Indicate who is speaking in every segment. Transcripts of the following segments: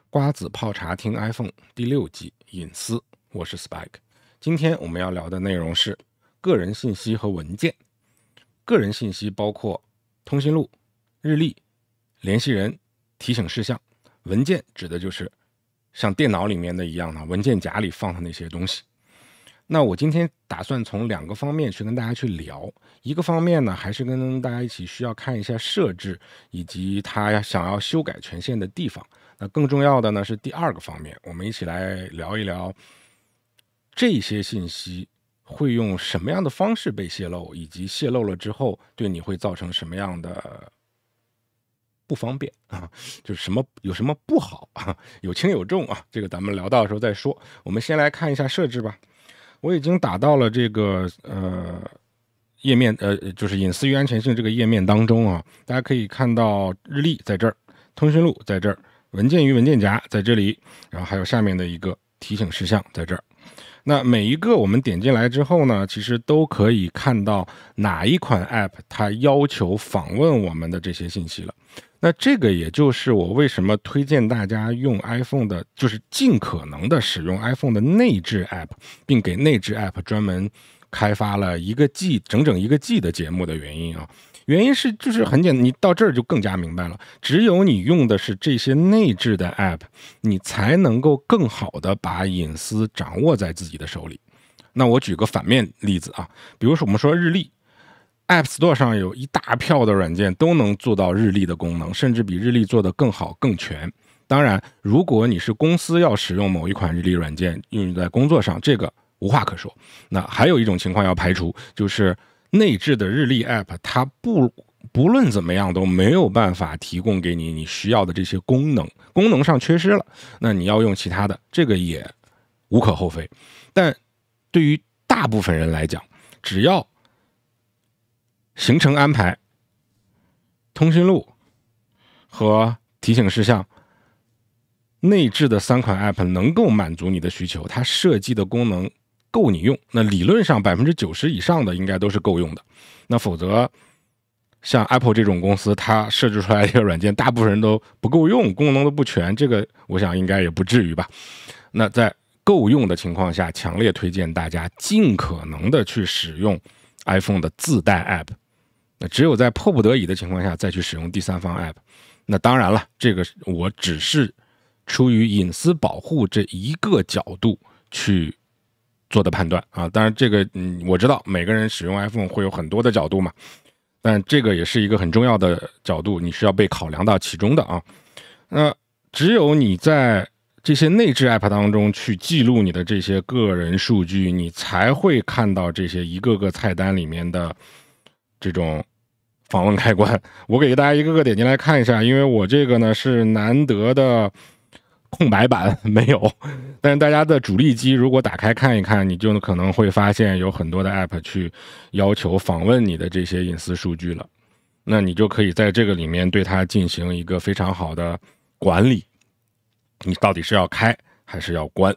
Speaker 1: 瓜子泡茶听 iPhone 第6集隐私，我是 Spike。今天我们要聊的内容是个人信息和文件。个人信息包括通讯录、日历、联系人、提醒事项。文件指的就是像电脑里面的一样的文件夹里放的那些东西。那我今天打算从2个方面去跟大家去聊。一个方面呢，还是跟大家一起需要看一下设置以及他想要修改权限的地方。那更重要的呢是第2个方面，我们一起来聊一聊这些信息会用什么样的方式被泄露，以及泄露了之后对你会造成什么样的不方便啊，就是有什么不好啊，有轻有重啊，这个咱们聊到的时候再说。我们先来看一下设置吧。我已经打到了这个页面，就是隐私与安全性这个页面当中啊，大家可以看到日历在这儿，通讯录在这儿，文件与文件夹在这里，然后还有下面的一个提醒事项在这儿。那每一个我们点进来之后呢，其实都可以看到哪一款 App 它要求访问我们的这些信息了。那这个也就是我为什么推荐大家用 iPhone 的，就是尽可能的使用 iPhone 的内置 App， 并给内置 App 专门开发了整整一个季的节目的原因啊。原因是就是很简单，你到这儿就更加明白了。只有你用的是这些内置的 App， 你才能够更好的把隐私掌握在自己的手里。那我举个反面例子啊，比如说我们说日历。App Store 上有一大票的软件都能做到日历的功能，甚至比日历做得更好更全。当然，如果你是公司要使用某一款日历软件用在工作上，这个无话可说。那还有一种情况要排除，就是内置的日历 App 它不论怎么样都没有办法提供给你需要的这些功能上缺失了，那你要用其他的，这个也无可厚非。但对于大部分人来讲，只要行程安排、通讯录和提醒事项内置的3款 App 能够满足你的需求，它设计的功能够你用，那理论上90%以上的应该都是够用的。那否则像 Apple 这种公司，它设置出来的软件大部分人都不够用，功能都不全，这个我想应该也不至于吧。那在够用的情况下，强烈推荐大家尽可能的去使用 iPhone 的自带 App。那只有在迫不得已的情况下再去使用第三方 App。那当然了，这个我只是出于隐私保护这一个角度去做的判断啊。当然这个我知道每个人使用 iPhone 会有很多的角度嘛，但这个也是一个很重要的角度，你需要被考量到其中的啊。那只有你在这些内置 App 当中去记录你的这些个人数据，你才会看到这些一个个菜单里面的这种访问开关。我给大家一个个点进来看一下，因为我这个呢是难得的空白版，没有。但是大家的主力机如果打开看一看，你就可能会发现有很多的 App 去要求访问你的这些隐私数据了。那你就可以在这个里面对它进行一个非常好的管理，你到底是要开还是要关。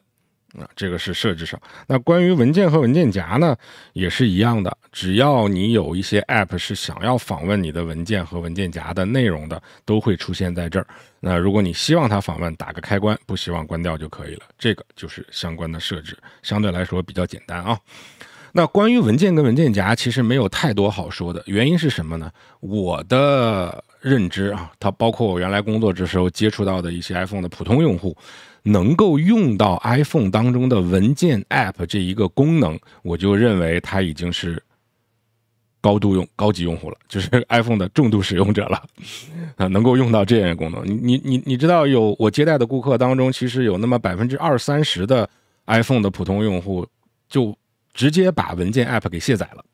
Speaker 1: 这个是设置上。那关于文件和文件夹呢，也是一样的，只要你有一些 App 是想要访问你的文件和文件夹的内容的，都会出现在这儿。那如果你希望它访问，打个开关，不希望关掉就可以了。这个就是相关的设置，相对来说比较简单啊。那关于文件跟文件夹其实没有太多好说的，原因是什么呢？我的认知啊，它包括我原来工作的时候接触到的一些 iPhone 的普通用户，能够用到 iPhone 当中的文件 App 这一个功能，我就认为它已经是高级用户了，就是 iPhone 的重度使用者了啊，能够用到这样的功能。你知道有我接待的顾客当中，其实有那么20-30%的 iPhone 的普通用户就直接把文件 App 给卸载了。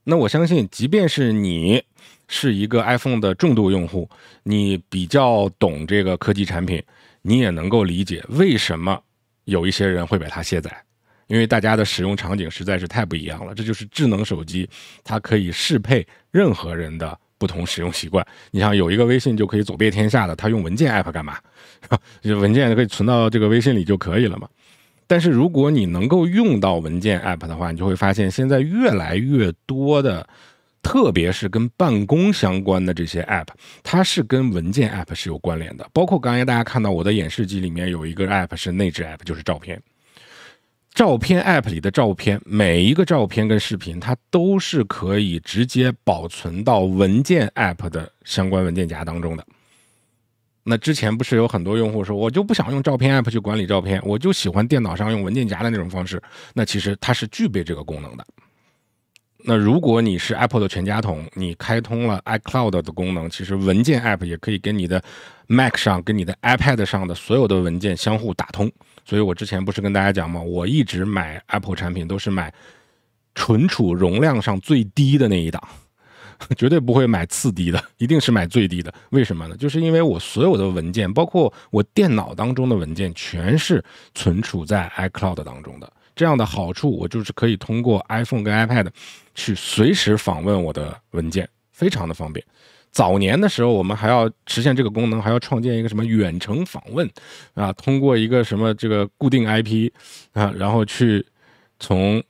Speaker 1: 那我相信，即便是你是一个 iPhone 的重度用户，你比较懂这个科技产品，你也能够理解为什么有一些人会把它卸载。因为大家的使用场景实在是太不一样了，这就是智能手机，它可以适配任何人的不同使用习惯。你像有一个微信就可以走遍天下的，他用文件 App 干嘛？文件可以存到这个微信里就可以了嘛。但是如果你能够用到文件 App 的话，你就会发现现在越来越多的特别是跟办公相关的这些 App， 它是跟文件 App 是有关联的。包括刚才大家看到我的演示机里面有一个 App 是内置 App， 就是照片。照片 App 里的照片，每一个照片跟视频，它都是可以直接保存到文件 App 的相关文件夹当中的。那之前不是有很多用户说，我就不想用照片 App 去管理照片，我就喜欢电脑上用文件夹的那种方式。那其实它是具备这个功能的。那如果你是 Apple 的全家桶，你开通了 iCloud 的功能，其实文件 App 也可以跟你的 Mac 上、跟你的 iPad 上的所有的文件相互打通。所以我之前不是跟大家讲吗？我一直买 Apple 产品都是买存储容量上最低的那一档，绝对不会买次低的，一定是买最低的。为什么呢？就是因为我所有的文件，包括我电脑当中的文件，全是存储在 iCloud 当中的。这样的好处，我就是可以通过 iPhone 跟 iPad 去随时访问我的文件，非常的方便。早年的时候，我们还要实现这个功能，还要创建一个什么远程访问啊，通过一个什么这个固定 IP 啊，然后去从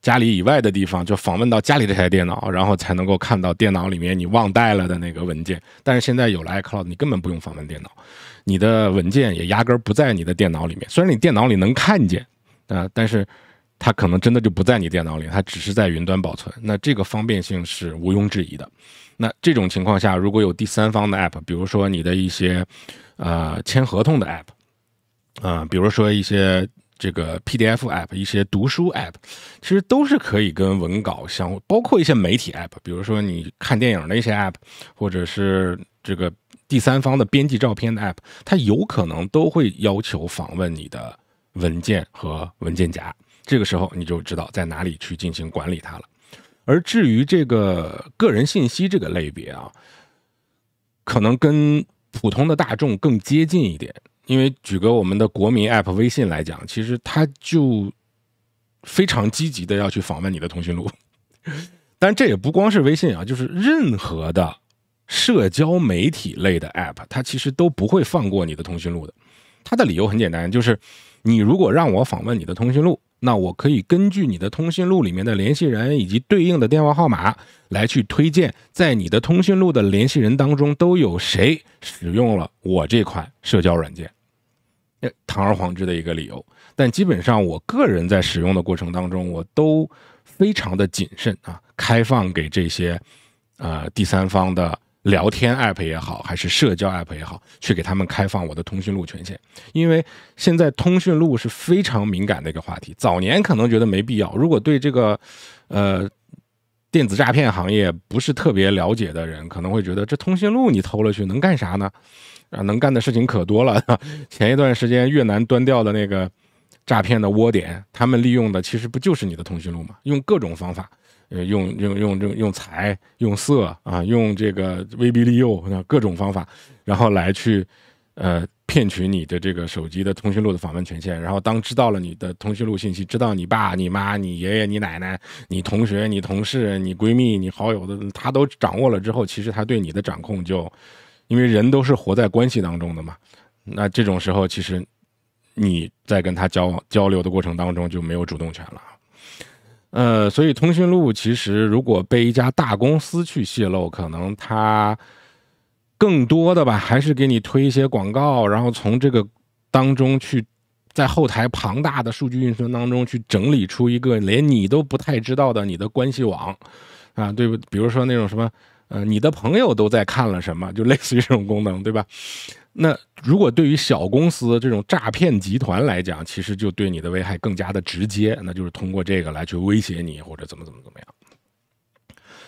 Speaker 1: 家里以外的地方就访问到家里这台电脑，然后才能够看到电脑里面你忘带了的那个文件。但是现在有了 iCloud， 你根本不用访问电脑，你的文件也压根不在你的电脑里面。虽然你电脑里能看见但是它可能真的就不在你电脑里，它只是在云端保存。那这个方便性是毋庸置疑的。那这种情况下，如果有第三方的 App， 比如说你的一些签合同的 App，比如说一些这个 PDF App， 一些读书 App， 其实都是可以跟文稿相互，包括一些媒体 App， 比如说你看电影的一些 App， 或者是这个第三方的编辑照片的 App， 它有可能都会要求访问你的文件和文件夹。这个时候你就知道在哪里去进行管理它了。而至于这个个人信息这个类别啊，可能跟普通的大众更接近一点。因为举个我们的国民 App 微信来讲，其实它就非常积极的要去访问你的通讯录。但这也不光是微信啊，就是任何的社交媒体类的 App， 它其实都不会放过你的通讯录的。它的理由很简单，就是你如果让我访问你的通讯录，那我可以根据你的通讯录里面的联系人以及对应的电话号码来去推荐，在你的通讯录的联系人当中都有谁使用了我这款社交软件。堂而皇之的一个理由。但基本上我个人在使用的过程当中，我都非常的谨慎啊，开放给这些第三方的聊天 App 也好，还是社交 App 也好，去给他们开放我的通讯录权限。因为现在通讯录是非常敏感的一个话题，早年可能觉得没必要，如果对这个电子诈骗行业不是特别了解的人，可能会觉得这通讯录你偷了去能干啥呢？能干的事情可多了。前一段时间越南端掉的那个诈骗的窝点，他们利用的其实不就是你的通讯录吗？用各种方法，用财、用色啊，用这个威逼利诱各种方法，然后来去骗取你的这个手机的通讯录的访问权限。然后当知道了你的通讯录信息，知道你爸、你妈、你爷爷、你奶奶、你同学、你同事、你闺蜜、你好友的，他都掌握了之后，其实他对你的掌控就，因为人都是活在关系当中的嘛，那这种时候其实你在跟他交流的过程当中就没有主动权了。所以通讯录其实如果被一家大公司去泄露，可能它更多的吧，还是给你推一些广告，然后从这个当中去在后台庞大的数据运算当中去整理出一个连你都不太知道的你的关系网啊，对不？比如说那种什么你的朋友都在看了什么，就类似于这种功能，对吧？那如果对于小公司这种诈骗集团来讲，其实就对你的危害更加的直接，那就是通过这个来去威胁你或者怎么样。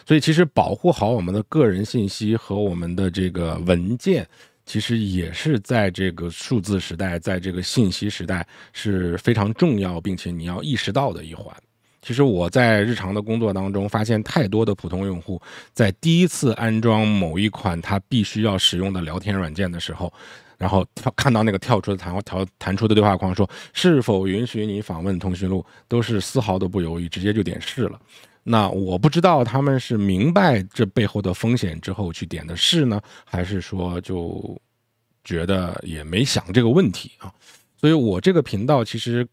Speaker 1: 所以其实保护好我们的个人信息和我们的这个文件，其实也是在这个数字时代，在这个信息时代是非常重要并且你要意识到的一环。其实我在日常的工作当中发现，太多的普通用户在第一次安装某一款他必须要使用的聊天软件的时候，然后看到那个跳出的弹出的对话框说是否允许你访问通讯录，都是丝毫都不犹豫，直接就点是了。那我不知道他们是明白这背后的风险之后去点的是呢，还是说就觉得也没想这个问题啊？所以我这个频道其实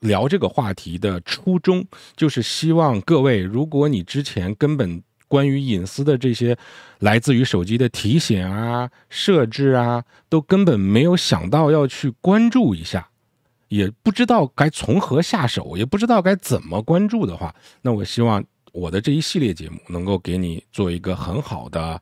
Speaker 1: 聊这个话题的初衷，就是希望各位，如果你之前根本关于隐私的这些来自于手机的提醒啊、设置啊，都根本没有想到要去关注一下，也不知道该从何下手，也不知道该怎么关注的话，那我希望我的这一系列节目能够给你做一个很好的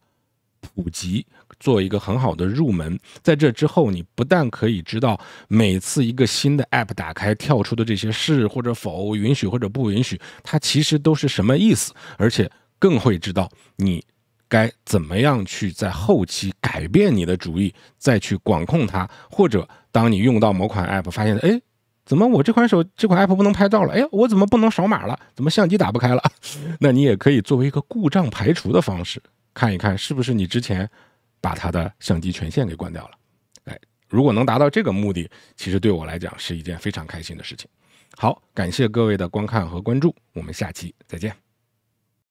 Speaker 1: 普及，做一个很好的入门。在这之后，你不但可以知道每次一个新的 app 打开跳出的这些是或者否、允许或者不允许，它其实都是什么意思，而且更会知道你该怎么样去在后期改变你的主意，再去管控它，或者当你用到某款 app 发现，哎，怎么我这款 app 不能拍照了？哎，我怎么不能扫码了？怎么相机打不开了？那你也可以作为一个故障排除的方式，看一看是不是你之前把它的相机权限给关掉了。哎，如果能达到这个目的，其实对我来讲是一件非常开心的事情。好，感谢各位的观看和关注，我们下期再见。